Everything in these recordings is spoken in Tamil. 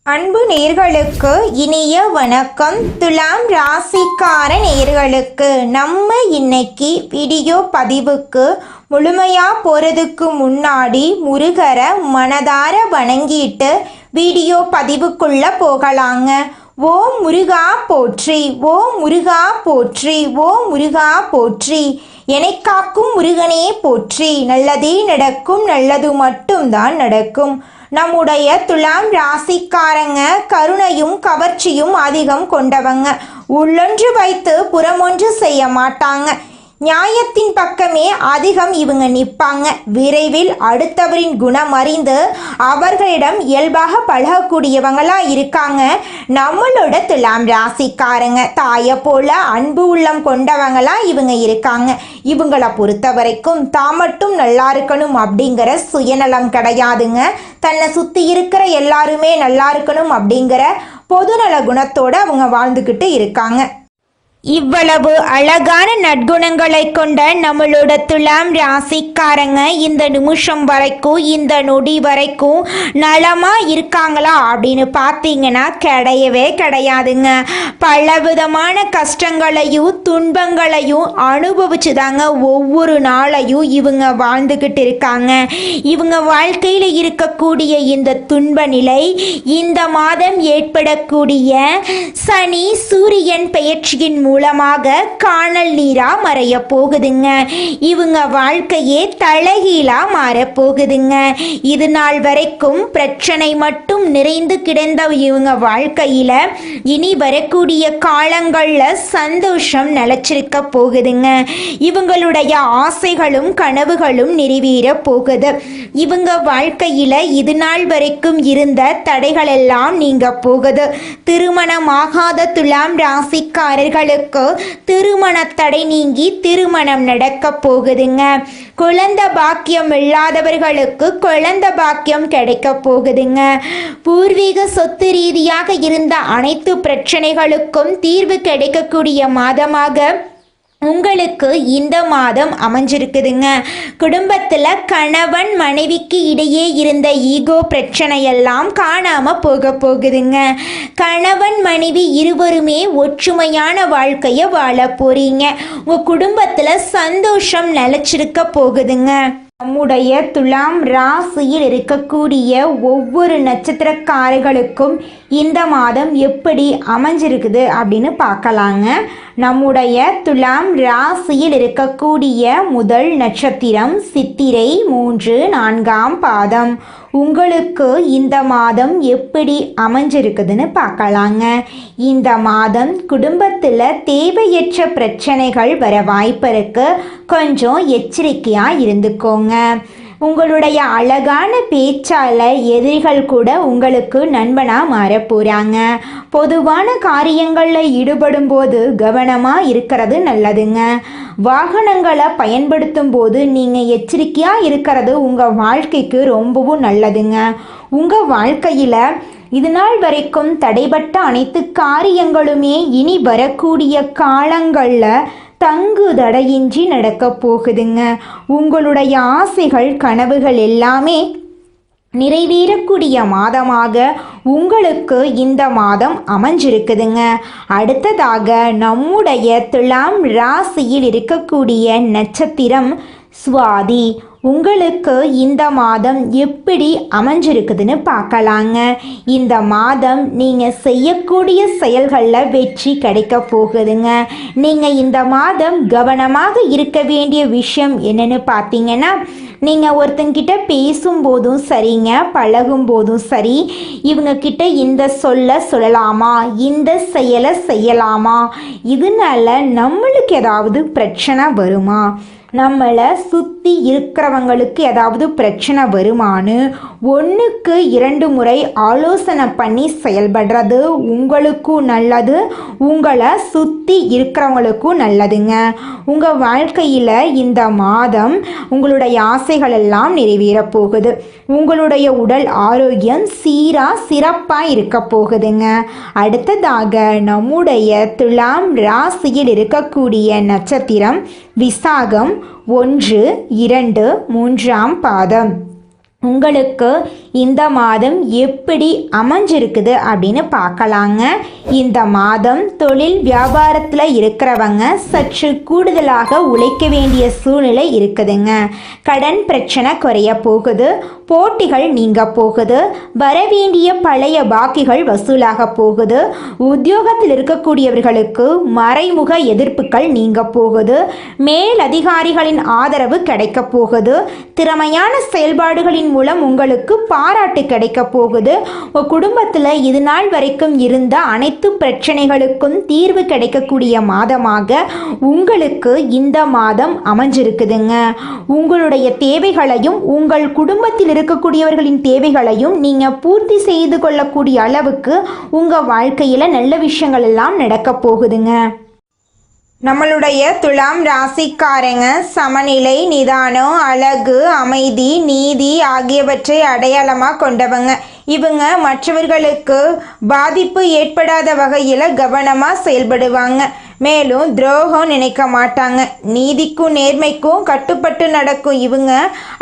அன்பு நேர்களுக்கு இனிய வணக்கம். துலாம் ராசிக்கார நேர்களுக்கு நம்ம இன்னைக்கு வீடியோ பதிவுக்கு முழுமையாக போகிறதுக்கு முன்னாடி முருகரை மனதார வணங்கிட்டு வீடியோ பதிவுக்குள்ளே போகலாங்க. ஓ முருகா போற்றி, ஓ முருகா போற்றி, ஓ முருகா போற்றி, என்னை காக்கும் முருகனே போற்றி. நல்லதே நடக்கும், நல்லது மட்டும்தான் நடக்கும். நம்முடைய துலாம் ராசிக்காரங்க கருணையும் கவர்ச்சியும் அதிகம் கொண்டவங்க. உள்ளொன்று வைத்து புறமொன்று செய்ய மாட்டாங்க. நியாயத்தின் பக்கமே அதிகம் இவங்க நிற்பாங்க. விரைவில் அடுத்தவரின் குணம் அறிந்து அவர்களிடம் இயல்பாக பழகக்கூடியவங்களா இருக்காங்க நம்மளோட துலாம் ராசிக்காரங்க. தாயை போல அன்பு உள்ளம் கொண்டவங்களா இவங்க இருக்காங்க. இவங்களை பொறுத்த வரைக்கும் தான் மட்டும் நல்லா இருக்கணும் அப்படிங்கிற சுயநலம் கிடையாதுங்க. தன்னை சுற்றி இருக்கிற எல்லாருமே நல்லா இருக்கணும் அப்படிங்கிற பொதுநல குணத்தோடு அவங்க வாழ்ந்துக்கிட்டு இருக்காங்க. இவ்வளவு அழகான நற்குணங்களை கொண்ட நம்மளோட துலாம் ராசிக்காரங்க இந்த நிமிஷம் வரைக்கும், இந்த நொடி வரைக்கும் நலமா இருக்காங்களா அப்படின்னு பார்த்தீங்கன்னா கிடையவே கிடையாதுங்க. பலவிதமான கஷ்டங்களையும் துன்பங்களையும் அனுபவிச்சு தாங்க ஒவ்வொரு நாளையும் இவங்க வாழ்ந்துக்கிட்டு இருக்காங்க. இவங்க வாழ்க்கையில் இருக்கக்கூடிய இந்த துன்ப நிலை இந்த மாதம் ஏற்படக்கூடிய சனி சூரியன் பெயர்ச்சியின் மூலமாக காணல் நீரா மறைய போகுதுங்க. இவங்க வாழ்க்கையே தலைகீழா மாற போகுதுங்க. இது நாள் வரைக்கும் பிரச்சனை மட்டும் நிறைந்து கிடந்த இவங்க வாழ்க்கையில இனி வரக்கூடிய காலங்கள்ல சந்தோஷம் நிலைச்சிருக்க போகுதுங்க. இவங்களுடைய ஆசைகளும் கனவுகளும் நிறைவேற போகுது. இவங்க வாழ்க்கையில இது நாள் வரைக்கும் இருந்த தடைகள் எல்லாம் நீங்க போகுது. திருமணமாகாத துலாம் ராசிக்காரர்களுக்கு திருமண தடை நீங்கி திருமணம் நடக்க போகுதுங்க. குழந்தை பாக்கியம் இல்லாதவர்களுக்கு குழந்தை பாக்கியம் கிடைக்க போகுதுங்க. பூர்வீக சொத்து ரீதியாக இருந்த அனைத்து பிரச்சனைகளுக்கும் தீர்வு கிடைக்கக்கூடிய மாதமாக உங்களுக்கு இந்த மாதம் அமைஞ்சிருக்குதுங்க. குடும்பத்தில் கணவன் மனைவிக்கு இடையே இருந்த ஈகோ பிரச்சனையெல்லாம் காணாமல் போக போகுதுங்க. கணவன் மனைவி இருவருமே ஒற்றுமையான வாழ்க்கையை வாழ போறீங்க. உங்கள் குடும்பத்தில் சந்தோஷம் நிலைச்சிருக்க போகுதுங்க. நம்முடைய துலாம் ராசியில் இருக்கக்கூடிய ஒவ்வொரு நட்சத்திரக்காரர்களுக்கும் இந்த மாதம் எப்படி அமைஞ்சிருக்குது அப்படின்னு பார்க்கலாங்க. நம்முடைய துலாம் ராசியில் இருக்கக்கூடிய முதல் நட்சத்திரம் சித்திரை 3, 4ஆம் பாதம். உங்களுக்கு இந்த மாதம் எப்படி அமைஞ்சிருக்குதுன்னு பார்க்கலாங்க. இந்த மாதம் குடும்பத்தில் தேவையற்ற பிரச்சனைகள் வர வாய்ப்பு இருக்கு. கொஞ்சம் எச்சரிக்கையாக இருந்துக்கோங்க. உங்களுடைய அழகான பேச்சால் எதிரிகள் கூட உங்களுக்கு நண்பனாக மாற போகிறாங்க. பொதுவான காரியங்களில் ஈடுபடும் போது கவனமாக இருக்கிறது நல்லதுங்க. வாகனங்களை பயன்படுத்தும் போது நீங்கள் எச்சரிக்கையாக இருக்கிறது உங்கள் வாழ்க்கைக்கு ரொம்பவும் நல்லதுங்க. உங்கள் வாழ்க்கையில் இது நாள் வரைக்கும் தடைபட்ட அனைத்து காரியங்களுமே இனி வரக்கூடிய காலங்களில் தங்கு தடையின்றி நடக்க போகுதுங்க. உங்களுடைய ஆசைகள் கனவுகள் எல்லாமே நிறைவேறக்கூடிய மாதமாக உங்களுக்கு இந்த மாதம் அமைஞ்சிருக்குதுங்க. அடுத்ததாக நம்முடைய துலாம் ராசியில் இருக்கக்கூடிய நட்சத்திரம் சுவாதி. உங்களுக்கு இந்த மாதம் எப்படி அமைஞ்சிருக்குதுன்னு பார்க்கலாங்க. இந்த மாதம் நீங்கள் செய்யக்கூடிய செயல்களில் வெற்றி கிடைக்க போகுதுங்க. நீங்கள் இந்த மாதம் கவனமாக இருக்க வேண்டிய விஷயம் என்னன்னு பார்த்தீங்கன்னா, நீங்கள் ஒருத்தங்கிட்ட பேசும்போதும் சரிங்க, பழகும் போதும் சரி, இவங்கக்கிட்ட இந்த சொல்லலாமா, இந்த செயலை செய்யலாமா, இதனால நம்மளுக்கு ஏதாவது பிரச்சனை வருமா, நம்மளை சுற்றி இருக்கிறவங்களுக்கு ஏதாவது பிரச்சனை வருமானு 1க்கு 2 முறை ஆலோசனை பண்ணி செயல்படுறது உங்களுக்கும் நல்லது, உங்களை சுற்றி இருக்கிறவங்களுக்கும் நல்லதுங்க. உங்கள் வாழ்க்கையில் இந்த மாதம் உங்களுடைய ஆசைகள் எல்லாம் நிறைவேற போகுது. உங்களுடைய உடல் ஆரோக்கியம் சிறப்பாக இருக்க போகுதுங்க. அடுத்ததாக நம்முடைய துலாம் ராசியில் இருக்கக்கூடிய நட்சத்திரம் விசாகம் 1, 2, 3ஆம் பாதம். உங்களுக்கு இந்த மாதம் எப்படி அமைஞ்சிருக்குது அப்படின்னு பார்க்கலாங்க. இந்த மாதம் தொழில் வியாபாரத்தில் இருக்கிறவங்க சற்று கூடுதலாக உழைக்க வேண்டிய சூழ்நிலை இருக்குதுங்க. கடன் பிரச்சனை குறைய போகுது, போட்டிகள் நீங்க போகுது, வரவேண்டிய பழைய பாக்கிகள் வசூலாக போகுது, உத்தியோகத்தில் இருக்கக்கூடியவர்களுக்கு மறைமுக எதிர்ப்புகள் நீங்க போகுது, மேல் அதிகாரிகளின் ஆதரவு கிடைக்க போகுது, திறமையான செயல்பாடுகளின் மூலம் உங்களுக்கு பாராட்டு கிடைக்க போகுது, உங்கள் குடும்பத்தில் இது நாள் வரைக்கும் இருந்த அனைத்து பிரச்சனைகளுக்கும் தீர்வு கிடைக்கக்கூடிய மாதமாக உங்களுக்கு இந்த மாதம் அமைஞ்சிருக்குதுங்க. உங்களுடைய தேவைகளையும் உங்கள் குடும்பத்தில் இருக்கக்கூடியவர்களின் தேவைகளையும் நீங்கள் பூர்த்தி செய்து கொள்ளக்கூடிய அளவுக்கு உங்கள் வாழ்க்கையில் நல்ல விஷயங்கள் எல்லாம் நடக்க போகுதுங்க. நம்மளுடைய துலாம் ராசிக்காரங்க சமநிலை, நிதானம், அழகு, அமைதி, நீதி ஆகியவற்றை அடையாளமாக கொண்டவங்க. இவங்க மற்றவர்களுக்கு பாதிப்பு ஏற்படாத வகையில் கவனமாக செயல்படுவாங்க. மேலும் துரோகம் நினைக்க மாட்டாங்க. நீதிக்கும் நேர்மைக்கும் கட்டுப்பட்டு நடக்கும் இவங்க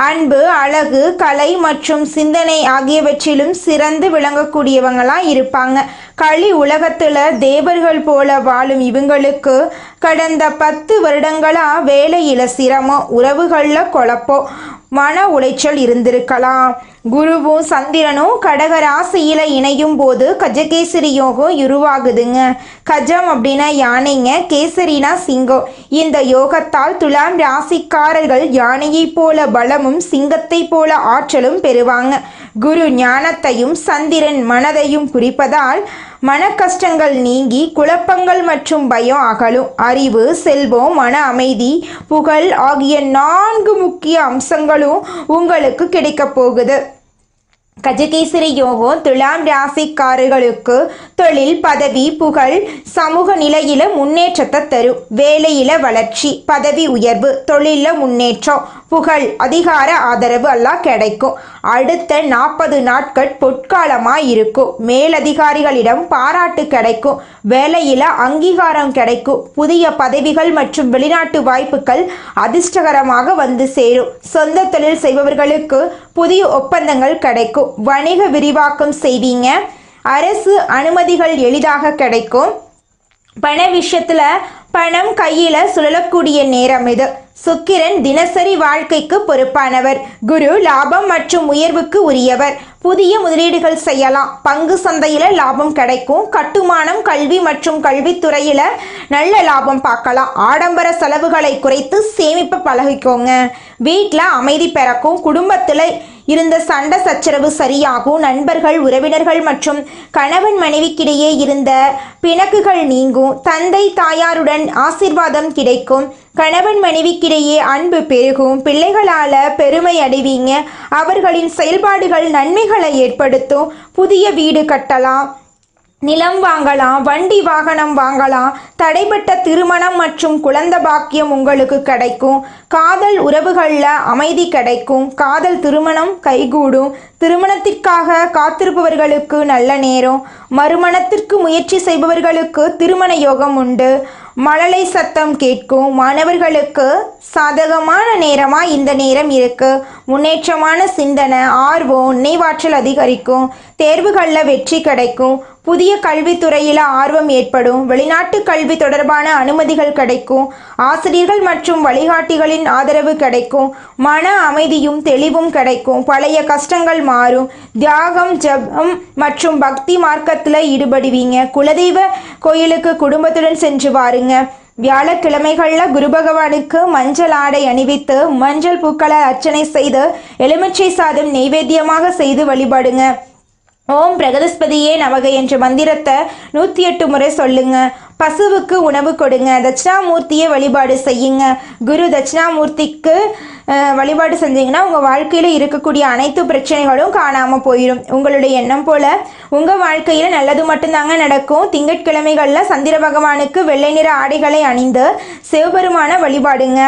அன்பு, அழகு, கலை மற்றும் சிந்தனை ஆகியவற்றிலும் சிறந்து விளங்கக்கூடியவங்களாம் இருப்பாங்க. களி உலகத்தில் தேவர்கள் போல வாழும் இவங்களுக்கு கடந்த 10 வருடங்களாக வேலையில் சிரமம், உறவுகளில் குழப்பம், மன உளைச்சல் இருந்திருக்கலாம். குருவும் சந்திரனும் கடக ராசியில் இணையும் போது கஜகேசரி யோகம் உருவாகுதுங்க. கஜம் அப்படின்னா யானைங்க, கேசரினா சிங்கம். இந்த யோகத்தால் துலாம் ராசிக்காரர்கள் யானையை போல பலமும் சிங்கத்தை போல ஆற்றலும் பெறுவாங்க. குரு ஞானத்தையும் சந்திரன் மனதையும் குறிப்பதால் மன கஷ்டங்கள் நீங்கி குழப்பங்கள் மற்றும் பயம் அகலும். அறிவு, செல்வம், மன அமைதி, புகழ் ஆகிய 4 முக்கிய அம்சங்களும் உங்களுக்கு கிடைக்கப் போகுது. கஜகேசரி யோகம் துலாம் ராசிக்காரர்களுக்கு தொழில், பதவி, புகழ், சமூக நிலையில முன்னேற்றத்தை தரும். வேலையில வளர்ச்சி, பதவி உயர்வு, தொழில முன்னேற்றம், புகழ், அதிகார ஆதரவு எல்லாம் கிடைக்கும். அடுத்த 40 நாட்கள் பொற்காலமாக இருக்கும். மேலதிகாரிகளிடம் பாராட்டு கிடைக்கும். வேலையில் அங்கீகாரம் கிடைக்கும். புதிய பதவிகள் மற்றும் வெளிநாட்டு வாய்ப்புகள் அதிர்ஷ்டகரமாக வந்து சேரும். சொந்த தொழில் செய்பவர்களுக்கு புதிய ஒப்பந்தங்கள் கிடைக்கும். வணிக விரிவாக்கம் செய்வீங்க. அரசு அனுமதிகள் எளிதாக கிடைக்கும். பண விஷயத்தில் பணம் கையில் சுழலக்கூடிய நேரம் இது. சுக்கிரன் தினசரி வாழ்க்கைக்கு பொறுப்பானவர். குரு லாபம் மற்றும் உயர்வுக்கு உரியவர். புதிய முதலீடுகள் செய்யலாம். பங்கு சந்தையில் லாபம் கிடைக்கும். கட்டுமானம், கல்வி மற்றும் கல்வித்துறையில் நல்ல லாபம் பார்க்கலாம். ஆடம்பர செலவுகளை குறைத்து சேமிப்பு பழகிக்கோங்க. வீட்டில் அமைதி பிறக்கும். குடும்பத்தில் இருந்த சண்டை சச்சரவு சரியாகும். நண்பர்கள், உறவினர்கள் மற்றும் கணவன் மனைவிக்கிடையே இருந்த பிணக்குகள் நீங்கும். தந்தை தாயாருடன் ஆசீர்வாதம் கிடைக்கும். கணவன் மனைவிக்கிடையே அன்பு பெருகும். பிள்ளைகளால் பெருமை அடைவீங்க. அவர்களின் செயல்பாடுகள் நன்மைகளை ஏற்படுத்தும். புதிய வீடு கட்டலாம், நிலம் வாங்கலாம், வண்டி வாகனம் வாங்கலாம். தடைப்பட்ட திருமணம் மற்றும் குழந்தை பாக்கியம் உங்களுக்கு கிடைக்கும். காதல் உறவுகளில் அமைதி கிடைக்கும். காதல் திருமணம் கைகூடும். திருமணத்திற்காக காத்திருப்பவர்களுக்கு நல்ல நேரம். மறுமணத்திற்கு முயற்சி செய்பவர்களுக்கு திருமண யோகம் உண்டு. மழலை சத்தம் கேட்கும். மாணவர்களுக்கு சாதகமான நேரமாக இந்த நேரம் இருக்கு. முன்னேற்றமான சிந்தனை, ஆர்வம், நினைவாற்றல் அதிகரிக்கும். தேர்வுகளில் வெற்றி கிடைக்கும். புதிய கல்வித்துறையில் ஆர்வம் ஏற்படும். வெளிநாட்டு கல்வி தொடர்பான அனுமதிகள் கிடைக்கும். ஆசிரியர்கள் மற்றும் வழிகாட்டிகளின் ஆதரவு கிடைக்கும். மன அமைதியும் தெளிவும் கிடைக்கும். பழைய கஷ்டங்கள் மாறும். தியாகம், ஜபம் மற்றும் பக்தி மார்க்கத்தில் ஈடுபடுவீங்க. குலதெய்வ கோயிலுக்கு குடும்பத்துடன் சென்று வாருங்க. வியாழக்கிழமைகளில் குரு பகவானுக்கு மஞ்சள் ஆடை அணிவித்து மஞ்சள் பூக்களை அர்ச்சனை செய்து எலுமிச்சை சாதம் நெய்வேத்தியமாக செய்து வழிபடுங்க. ஓம் பிரகதஸ்பதியே நமக என்ற மந்திரத்தை 108 முறை சொல்லுங்க. பசுவுக்கு உணவு கொடுங்க. தட்சிணாமூர்த்தியை வழிபாடு செய்யுங்க. குரு தட்சிணாமூர்த்திக்கு வழிபாடு செஞ்சீங்கன்னா உங்கள் வாழ்க்கையில் இருக்கக்கூடிய அனைத்து பிரச்சனைகளும் காணாமல் போயிடும். உங்களுடைய எண்ணம் போல் உங்கள் வாழ்க்கையில் நல்லது மட்டும்தாங்க நடக்கும். திங்கட்கிழமைகளில் சந்திர பகவானுக்கு வெள்ளை நிற ஆடைகளை அணிந்து சிவபெருமான வழிபாடுங்க.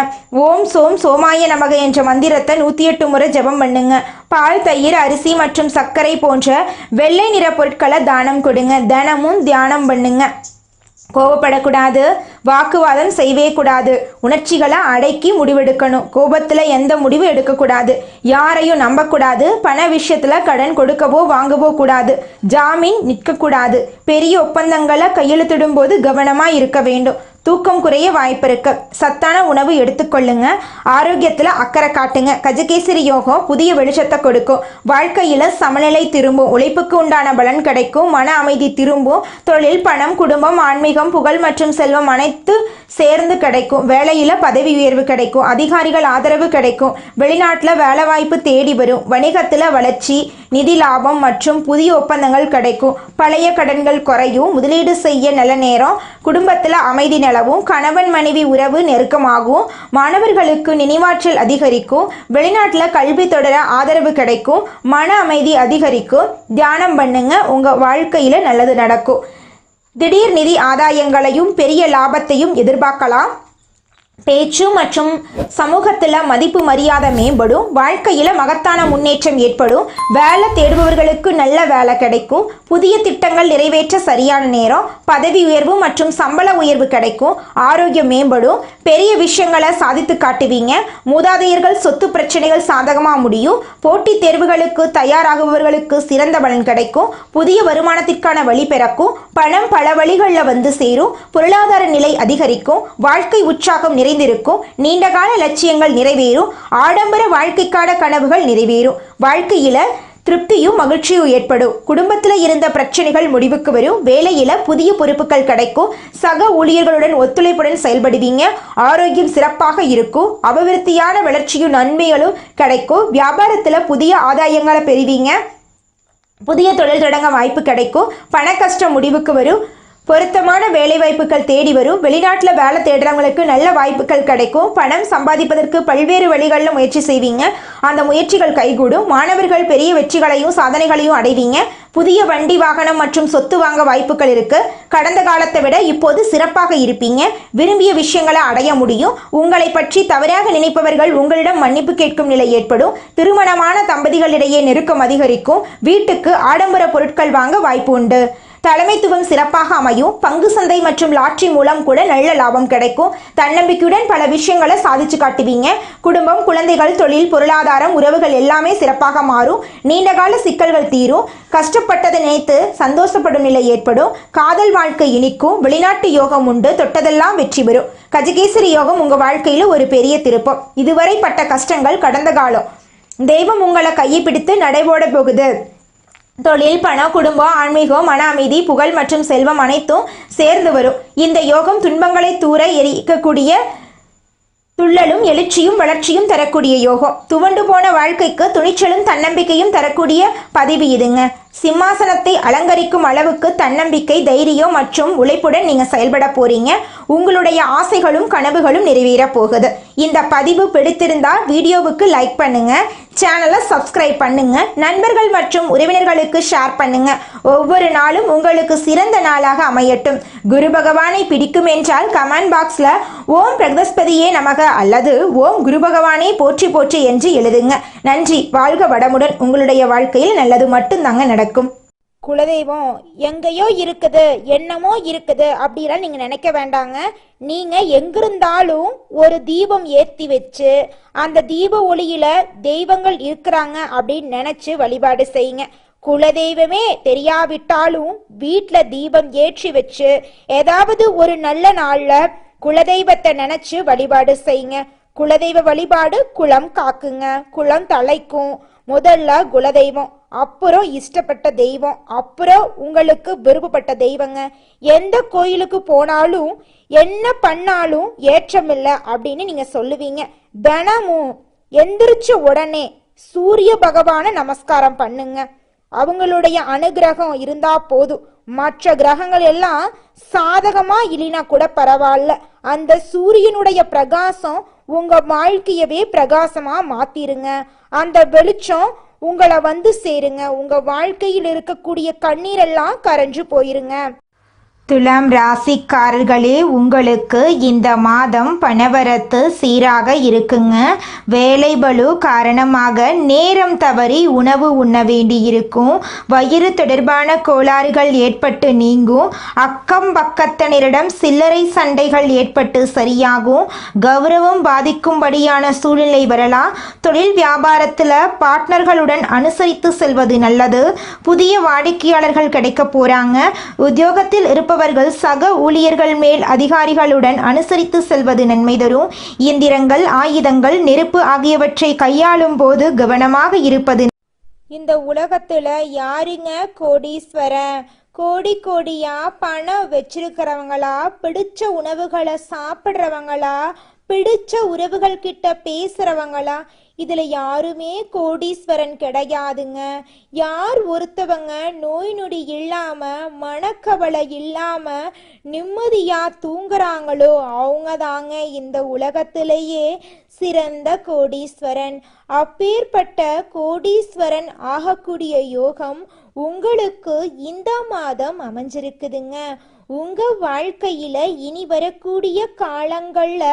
ஓம் சோம் சோமாய நமக என்ற மந்திரத்தை 108 முறை ஜபம் பண்ணுங்க. பால், தயிர், அரிசி மற்றும் சர்க்கரை போன்ற வெள்ளை நிற பொருட்களை தானம் கொடுங்க. தினமும் தியானம் பண்ணுங்க. கோவப்படக்கூடாது. வாக்குவாதம் செய்யவே கூடாது. உணர்ச்சிகளை அடக்கி முடிவெடுக்கணும். கோபத்தில் எந்த முடிவு எடுக்கக்கூடாது. யாரையும் நம்பக்கூடாது. பண விஷயத்தில் கடன் கொடுக்கவோ வாங்கவோ கூடாது. ஜாமீன் நிற்கக்கூடாது. பெரிய ஒப்பந்தங்களை கையெழுத்திடும் போது கவனமாக இருக்க வேண்டும். தூக்கம் குறைய வாய்ப்பு இருக்கு. சத்தான உணவு எடுத்துக்கொள்ளுங்க. ஆரோக்கியத்தில் அக்கறை காட்டுங்க. கஜகேசரி யோகம் புதிய வெளிச்சத்தை கொடுக்கும். வாழ்க்கையில் சமநிலை திரும்பும். உழைப்புக்கு உண்டான பலன் கிடைக்கும். மன அமைதி திரும்பும். தொழில், பணம், குடும்பம், ஆன்மீகம், புகழ் மற்றும் செல்வம் அனைத்து சேர்ந்து கிடைக்கும். வேலையில் பதவி உயர்வு கிடைக்கும். அதிகாரிகள் ஆதரவு கிடைக்கும். வெளிநாட்டில் வேலை வாய்ப்பு தேடி வரும். வணிகத்தில் வளர்ச்சி, நிதி லாபம் மற்றும் புதிய ஒப்பந்தங்கள் கிடைக்கும். பழைய கடன்கள் குறையும். முதலீடு செய்ய நல்ல நேரம். குடும்பத்தில் அமைதி நிலவும். கணவன் மனைவி உறவு நெருக்கமாகும். மாணவர்களுக்கு நினைவாற்றல் அதிகரிக்கும். வெளிநாட்டில் கல்வி தொடர ஆதரவு கிடைக்கும். மன அமைதி அதிகரிக்கும். தியானம் பண்ணுங்க. உங்கள் வாழ்க்கையில் நல்லது நடக்கும். திடீர் நிதி ஆதாயங்களையும் பெரிய லாபத்தையும் எதிர்பார்க்கலாம். பேச்சு மற்றும் சமூகத்தில் மதிப்பு மரியாதை மேம்படும். வாழ்க்கையில் மகத்தான முன்னேற்றம் ஏற்படும். வேலை தேடுபவர்களுக்கு நல்ல வேலை கிடைக்கும். புதிய திட்டங்கள் நிறைவேற்ற சரியான நேரம். பதவி உயர்வு மற்றும் சம்பள உயர்வு கிடைக்கும். ஆரோக்கியம் மேம்படும். பெரிய விஷயங்களை சாதித்து காட்டுவீங்க. மூதாதையர்கள் சொத்து பிரச்சனைகள் சாதகமாக முடியும். போட்டித் தேர்வுகளுக்கு தயாராகுபவர்களுக்கு சிறந்த பலன் கிடைக்கும். புதிய வருமானத்திற்கான வழி பிறக்கும். பணம் பல வழிகளில் வந்து சேரும். பொருளாதார நிலை அதிகரிக்கும். வாழ்க்கை உற்சாகம் நிறைந்திருக்கும். நீண்டகால லட்சியங்கள் நிறைவேறும். ஆடம்பர வாழ்க்கைக்கான கனவுகள் நிறைவேறும். வாழ்க்கையில திருப்தியும் மகிழ்ச்சியும் ஏற்படும். குடும்பத்தில் இருந்த பிரச்சனைகள் முடிவுக்கு வரும். வேலையில புதிய பொறுப்புகள் கிடைக்கும். சக ஊழியர்களுடன் ஒத்துழைப்புடன் செயல்படுவீங்க. ஆரோக்கியம் சிறப்பாக இருக்கும். அபிவிருத்தியான வளர்ச்சியும் நன்மைகளும் கிடைக்கும். வியாபாரத்தில் புதிய ஆதாயங்களை பெறுவீங்க. புதிய தொழில் தொடங்க வாய்ப்பு கிடைக்கும். பண கஷ்டம் முடிவுக்கு வரும். பொருத்தமான வேலை வாய்ப்புகள் தேடி வரும். வெளிநாட்டில் வேலை தேடுறவங்களுக்கு நல்ல வாய்ப்புகள் கிடைக்கும். பணம் சம்பாதிப்பதற்கு பல்வேறு வழிகளில் முயற்சி செய்வீங்க. அந்த முயற்சிகள் கைகூடும். மாணவர்கள் பெரிய வெற்றிகளையும் சாதனைகளையும் அடைவீங்க. புதிய வண்டி, வாகனம் மற்றும் சொத்து வாங்க வாய்ப்புகள் இருக்கு. கடந்த காலத்தை விட இப்போது சிறப்பாக இருப்பீங்க. விரும்பிய விஷயங்களை அடைய முடியும். உங்களை பற்றி தவறாக நினைப்பவர்கள் உங்களிடம் மன்னிப்பு கேட்கும் நிலை ஏற்படும். திருமணமான தம்பதிகளிடையே நெருக்கம் அதிகரிக்கும். வீட்டுக்கு ஆடம்பர பொருட்கள் வாங்க வாய்ப்பு உண்டு. தலைமைத்துவம் சிறப்பாக அமையும். பங்கு சந்தை மற்றும் லாட்டரி மூலம் கூட நல்ல லாபம் கிடைக்கும். தன்னம்பிக்கையுடன் பல விஷயங்களை சாதிச்சு காட்டுவீங்க. குடும்பம், குழந்தைகள், தொழில், பொருளாதாரம், உறவுகள் எல்லாமே சிறப்பாக மாறும். நீண்டகால சிக்கல்கள் தீரும். கஷ்டப்பட்டதை நினைத்து சந்தோஷப்படும் நிலை ஏற்படும். காதல் வாழ்க்கை இனிக்கும். வெளிநாட்டு யோகம் உண்டு. தொட்டதெல்லாம் வெற்றி பெறும். கஜகேசரி யோகம் உங்க வாழ்க்கையில ஒரு பெரிய திருப்பம். இதுவரை பட்ட கஷ்டங்கள் கடந்த காலம். தெய்வம் உங்களை கையை பிடித்து நடைபோட போகுது. தொழில், பணம், குடும்பம், ஆன்மீகம், மன அமைதி, புகழ் மற்றும் செல்வம் அனைத்தும் சேர்ந்து வரும். இந்த யோகம் துன்பங்களை தூர எரிக்கக்கூடிய துள்ளலும் எழுச்சியும் வளர்ச்சியும் தரக்கூடிய யோகம். துவண்டு போன வாழ்க்கைக்கு துணிச்சலும் தன்னம்பிக்கையும் தரக்கூடிய பதிவு இதுங்க. சிம்மாசனத்தை அலங்கரிக்கும் அளவுக்கு தன்னம்பிக்கை, தைரியம் மற்றும் உழைப்புடன் நீங்க செயல்பட போறீங்க. உங்களுடைய ஆசைகளும் கனவுகளும் நிறைவேற போகுது. இந்த பதிவு பிடித்திருந்தால் வீடியோவுக்கு லைக் பண்ணுங்க. சேனலை சப்ஸ்கிரைப் பண்ணுங்க. நண்பர்கள் மற்றும் உறவினர்களுக்கு ஷேர் பண்ணுங்க. ஒவ்வொரு நாளும் உங்களுக்கு சிறந்த நாளாக அமையட்டும். குரு பகவானை பிடிக்கும் என்றால் கமெண்ட் பாக்ஸ்ல ஓம் பிரகஸ்பதியே நமக அல்லது ஓம் குரு பகவானே போற்றி போற்றி என்று எழுதுங்க. நன்றி. வாழ்க வளமுடன். உங்களுடைய வாழ்க்கையில் நல்லது மட்டும்தாங்க நடக்கும். குலதெய்வம் எங்கேயோ இருக்குது, என்னமோ இருக்குது அப்படிலாம் நீங்க நினைக்க வேண்டாங்க. நீங்க எங்கிருந்தாலும் ஒரு தீபம் ஏற்றி வச்சு அந்த தீப ஒளியில தெய்வங்கள் இருக்கிறாங்க அப்படின்னு நினைச்சு வழிபாடு செய்யுங்க. குலதெய்வமே தெரியாவிட்டாலும் வீட்டில் தீபம் ஏற்றி வச்சு ஏதாவது ஒரு நல்ல நாள்ல குலதெய்வத்தை நினைச்சு வழிபாடு செய்யுங்க. குலதெய்வ வழிபாடு குலம் காக்குங்க, குலம் தலைக்கும். முதல்ல குலதெய்வம், அப்புறம் இஷ்டப்பட்ட தெய்வம், அப்புறம் உங்களுக்கு விருப்பப்பட்ட தெய்வங்க. எந்த கோயிலுக்கு போனாலும் என்ன பண்ணாலும் ஏற்றமில்லை அப்படின்னு நீங்க சொல்லுவீங்க. தினமும் எந்திரிச்ச உடனே சூரிய பகவானை நமஸ்காரம் பண்ணுங்க. அவங்களுடைய அனுகிரகம் இருந்தா போதும். மற்ற கிரகங்கள் எல்லாம் சாதகமா இல்லைனா கூட பரவாயில்ல. அந்த சூரியனுடைய பிரகாசம் உங்க வாழ்க்கையவே பிரகாசமா மாத்திருங்க. அந்த வெளிச்சம் உங்களை வந்து சேருங்க. உங்க வாழ்க்கையில் இருக்கக்கூடிய கண்ணீரெல்லாம் கரைஞ்சு போயிருங்க. துலாம் ராசிக்காரர்களே, உங்களுக்கு இந்த மாதம் பணவரத்து சீராக இருக்குங்க. வேலைபளு காரணமாக நேரம் தவறி உணவு உண்ண வேண்டியிருக்கும். வயிறு தொடர்பான கோளாறுகள் ஏற்பட்டு நீங்கும். அக்கம் பக்கத்தினரிடம் சில்லறை சண்டைகள் ஏற்பட்டு சரியாகும். கௌரவம் பாதிக்கும்படியான சூழ்நிலை வரலாம். தொழில் வியாபாரத்தில் பார்ட்னர்களுடன் அனுசரித்து செல்வது நல்லது. புதிய வாடிக்கையாளர்கள் கிடைக்க போறாங்க. உத்தியோகத்தில் இருப்பவர்கள் சக ஊழியர்கள் மேல் அதிகாரிகளுடன் அனுசரித்து செல்வது நன்மை தரும். இயந்திரங்கள், ஆயுதங்கள், நெருப்பு ஆகியவற்றை கையாளும் போது கவனமாக இருப்பது. இந்த உலகத்துல யாருங்க கோடீஸ்வரன்? கோடி கோடியா பணம் வச்சிருக்கிறவங்களா, பிடிச்ச உணவுகளை சாப்பிட்றவங்களா, பிடிச்ச உறவுகள் கிட்ட பேசுறவங்களா? இதுல யாருமே கோடீஸ்வரன் கிடையாதுங்க. யார் ஒருத்தவங்க நோய் நொடி இல்லாம, மனக்கவலை இல்லாம நிம்மதியா தூங்குறாங்களோ அவங்க தாங்க இந்த உலகத்திலேயே சிறந்த கோடீஸ்வரன். அப்பேற்பட்ட கோடீஸ்வரன் ஆகக்கூடிய யோகம் உங்களுக்கு இந்த மாதம் அமைஞ்சிருக்குதுங்க. உங்க வாழ்க்கையில இனி வரக்கூடிய காலங்கள்ல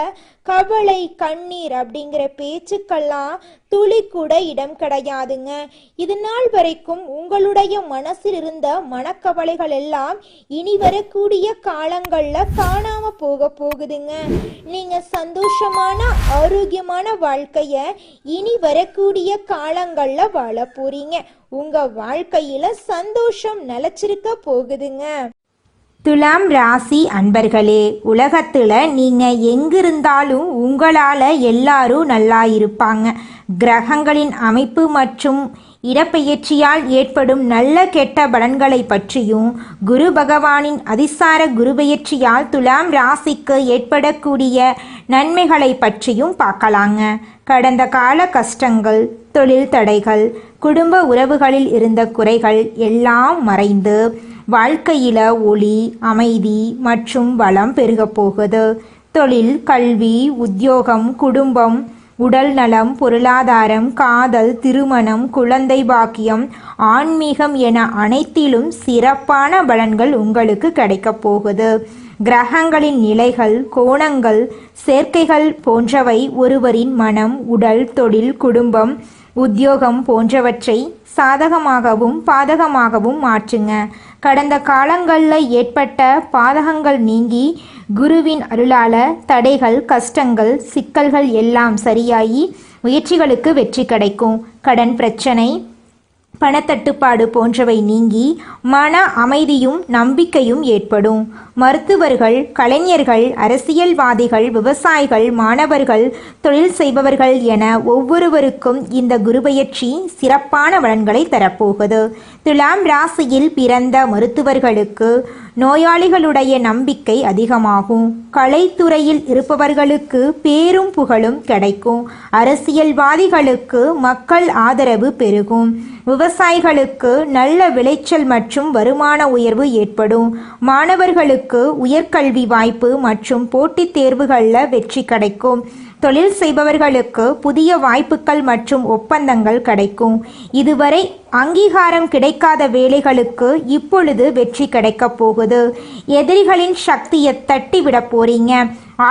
கவலை, கண்ணீர் அப்படிங்கிற பேச்சுக்கெல்லாம் துளி கூட இடம் கிடையாதுங்க. இது நாள் வரைக்கும் உங்களுடைய மனசில் இருந்த மனக்கவலைகள் எல்லாம் இனி வரக்கூடிய காலங்கள்ல காணாம போகுதுங்க. நீங்க சந்தோஷமான, ஆரோக்கியமான வாழ்க்கைய இனி வரக்கூடிய காலங்கள்ல வாழ போறீங்க. உங்க வாழ்க்கையில சந்தோஷம் நிலைச்சிருக்க போகுதுங்க. துலாம் ராசி அன்பர்களே, உலகத்தில் நீங்கள் எங்கிருந்தாலும் உங்களால் எல்லாரும் நல்லா இருப்பாங்க. கிரகங்களின் அமைப்பு மற்றும் இடப்பெயர்ச்சியால் ஏற்படும் நல்ல கெட்ட பலன்களை பற்றியும், குரு பகவானின் அதிசார குருபெயர்ச்சியால் துலாம் ராசிக்கு ஏற்படக்கூடிய நன்மைகளை பற்றியும் பார்க்கலாங்க. கடந்த கால கஷ்டங்கள், தொழில் தடைகள், குடும்ப உறவுகளில் இருந்த குறைகள் எல்லாம் மறைந்து வாழ்க்கையில் ஒளி, அமைதி மற்றும் வளம் பெருக போகுது. தொழில், கல்வி, உத்தியோகம், குடும்பம், உடல் நலம், பொருளாதாரம், காதல், திருமணம், குழந்தை பாக்கியம், ஆன்மீகம் என அனைத்திலும் சிறப்பான பலன்கள் உங்களுக்கு கிடைக்கப் போகுது. கிரகங்களின் நிலைகள், கோணங்கள், சேர்க்கைகள் போன்றவை ஒருவரின் மனம், உடல், தொழில், குடும்பம், உத்தியோகம் போன்றவற்றை சாதகமாகவும் பாதகமாகவும் மாற்றுங்க. கடந்த காலங்களில் ஏற்பட்ட பாதகங்கள் நீங்கி குருவின் அருளால தடைகள், கஷ்டங்கள், சிக்கல்கள் எல்லாம் சரியாகி முயற்சிகளுக்கு வெற்றி கிடைக்கும். கடன் பிரச்சனை, பணத்தட்டுப்பாடு போன்றவை நீங்கி மன அமைதியும் நம்பிக்கையும் ஏற்படும். மருத்துவர்கள், கலைஞர்கள், அரசியல்வாதிகள், விவசாயிகள், மாணவர்கள், தொழில் செய்பவர்கள் என ஒவ்வொருவருக்கும் இந்த குருபெயர்ச்சி சிறப்பான பலன்களை தரப்போகுது. துலாம் ராசியில் பிறந்த மருத்துவர்களுக்கு நோயாளிகளுடைய நம்பிக்கை அதிகமாகும். கலைத்துறையில் இருப்பவர்களுக்கு பேரும் புகழும் கிடைக்கும். அரசியல்வாதிகளுக்கு மக்கள் ஆதரவு பெருகும். விவசாயிகளுக்கு நல்ல விளைச்சல் மற்றும் வருமான உயர்வு ஏற்படும். மாணவர்களுக்கு உயர்கல்வி வாய்ப்பு மற்றும் போட்டித் தேர்வுகளில் வெற்றி கிடைக்கும். தொழில் செய்பவர்களுக்கு புதிய வாய்ப்புகள் மற்றும் ஒப்பந்தங்கள் கிடைக்கும். இதுவரை அங்கீகாரம் கிடைக்காத வேலைகளுக்கு இப்பொழுது வெற்றி கிடைக்கப் போகுது. எதிரிகளின் சக்தியை தட்டிவிட போறீங்க.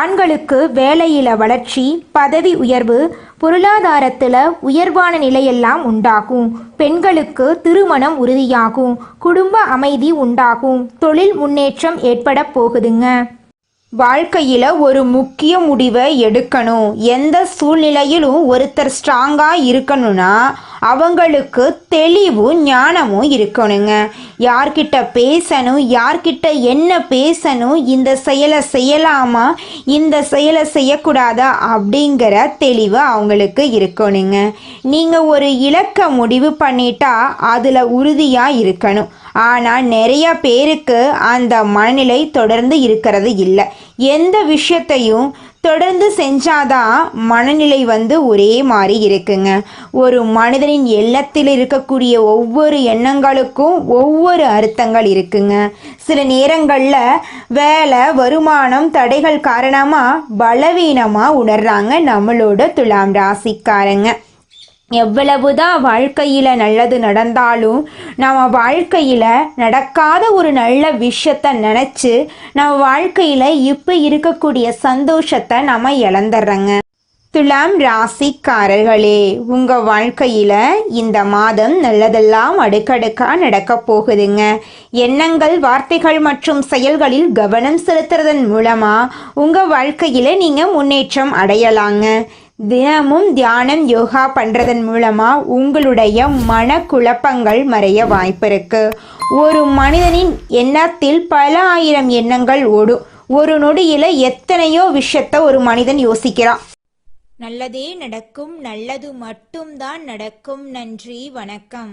ஆண்களுக்கு வேலையில வளர்ச்சி, பதவி உயர்வு, பொருளாதாரத்தில் உயர்வான நிலையெல்லாம் உண்டாகும். பெண்களுக்கு திருமணம் உறுதியாகும். குடும்ப அமைதி உண்டாகும். தொழில் முன்னேற்றம் ஏற்பட போகுதுங்க. வாழ்க்கையில் ஒரு முக்கிய முடிவை எடுக்கணும். எந்த சூழ்நிலையிலும் ஒருத்தர் ஸ்ட்ராங்காக இருக்கணும்னா அவங்களுக்கு தெளிவும் ஞானமும் இருக்கணுங்க. யார்கிட்ட பேசணும், யார்கிட்ட என்ன பேசணும், இந்த செயலை செய்யலாமா, இந்த செயலை செய்யக்கூடாதா அப்படிங்கிற தெளிவு அவங்களுக்கு இருக்கணுங்க. நீங்கள் ஒரு இலக்கை முடிவு பண்ணிட்டா அதில் உறுதியாக இருக்கணும். ஆனால் நிறைய பேருக்கு அந்த மனநிலை தொடர்ந்து இருக்கிறது இல்லை. எந்த விஷயத்தையும் தொடர்ந்து செஞ்சாதான் மனநிலை ஒரே மாதிரி இருக்குங்க. ஒரு மனிதனின் எண்ணத்தில் இருக்கக்கூடிய ஒவ்வொரு எண்ணங்களுக்கும் ஒவ்வொரு அர்த்தங்கள் இருக்குங்க. சில நேரங்களில் வேலை, வருமானம் தடைகள் காரணமாக பலவீனமாக உணர்றாங்க நம்மளோட துலாம் ராசிக்காரங்க. எவ்வளவுதான் வாழ்க்கையில் நல்லது நடந்தாலும் நம்ம வாழ்க்கையில் நடக்காத ஒரு நல்ல விஷயத்த நினச்சி நம்ம வாழ்க்கையில் இப்போ இருக்கக்கூடிய சந்தோஷத்தை நம்ம இழந்துடுறோங்க. துலாம் ராசிக்காரர்களே, உங்கள் வாழ்க்கையில் இந்த மாதம் நல்லதெல்லாம் அடுக்கடுக்காக நடக்க போகுதுங்க. எண்ணங்கள், வார்த்தைகள் மற்றும் செயல்களில் கவனம் செலுத்துறதன் மூலமாக உங்கள் வாழ்க்கையில் நீங்கள் முன்னேற்றம் அடையலாங்க. தினமும் தியானம், யோகா பண்ணுறதன் மூலமாக உங்களுடைய மனக்குழப்பங்கள் மறைய வாய்ப்பு இருக்கு. ஒரு மனிதனின் எண்ணத்தில் பல ஆயிரம் எண்ணங்கள் ஓடும். ஒரு நொடியில் எத்தனையோ விஷயத்த ஒரு மனிதன் யோசிக்கிறான். நல்லதே நடக்கும், நல்லது மட்டும்தான் நடக்கும். நன்றி, வணக்கம்.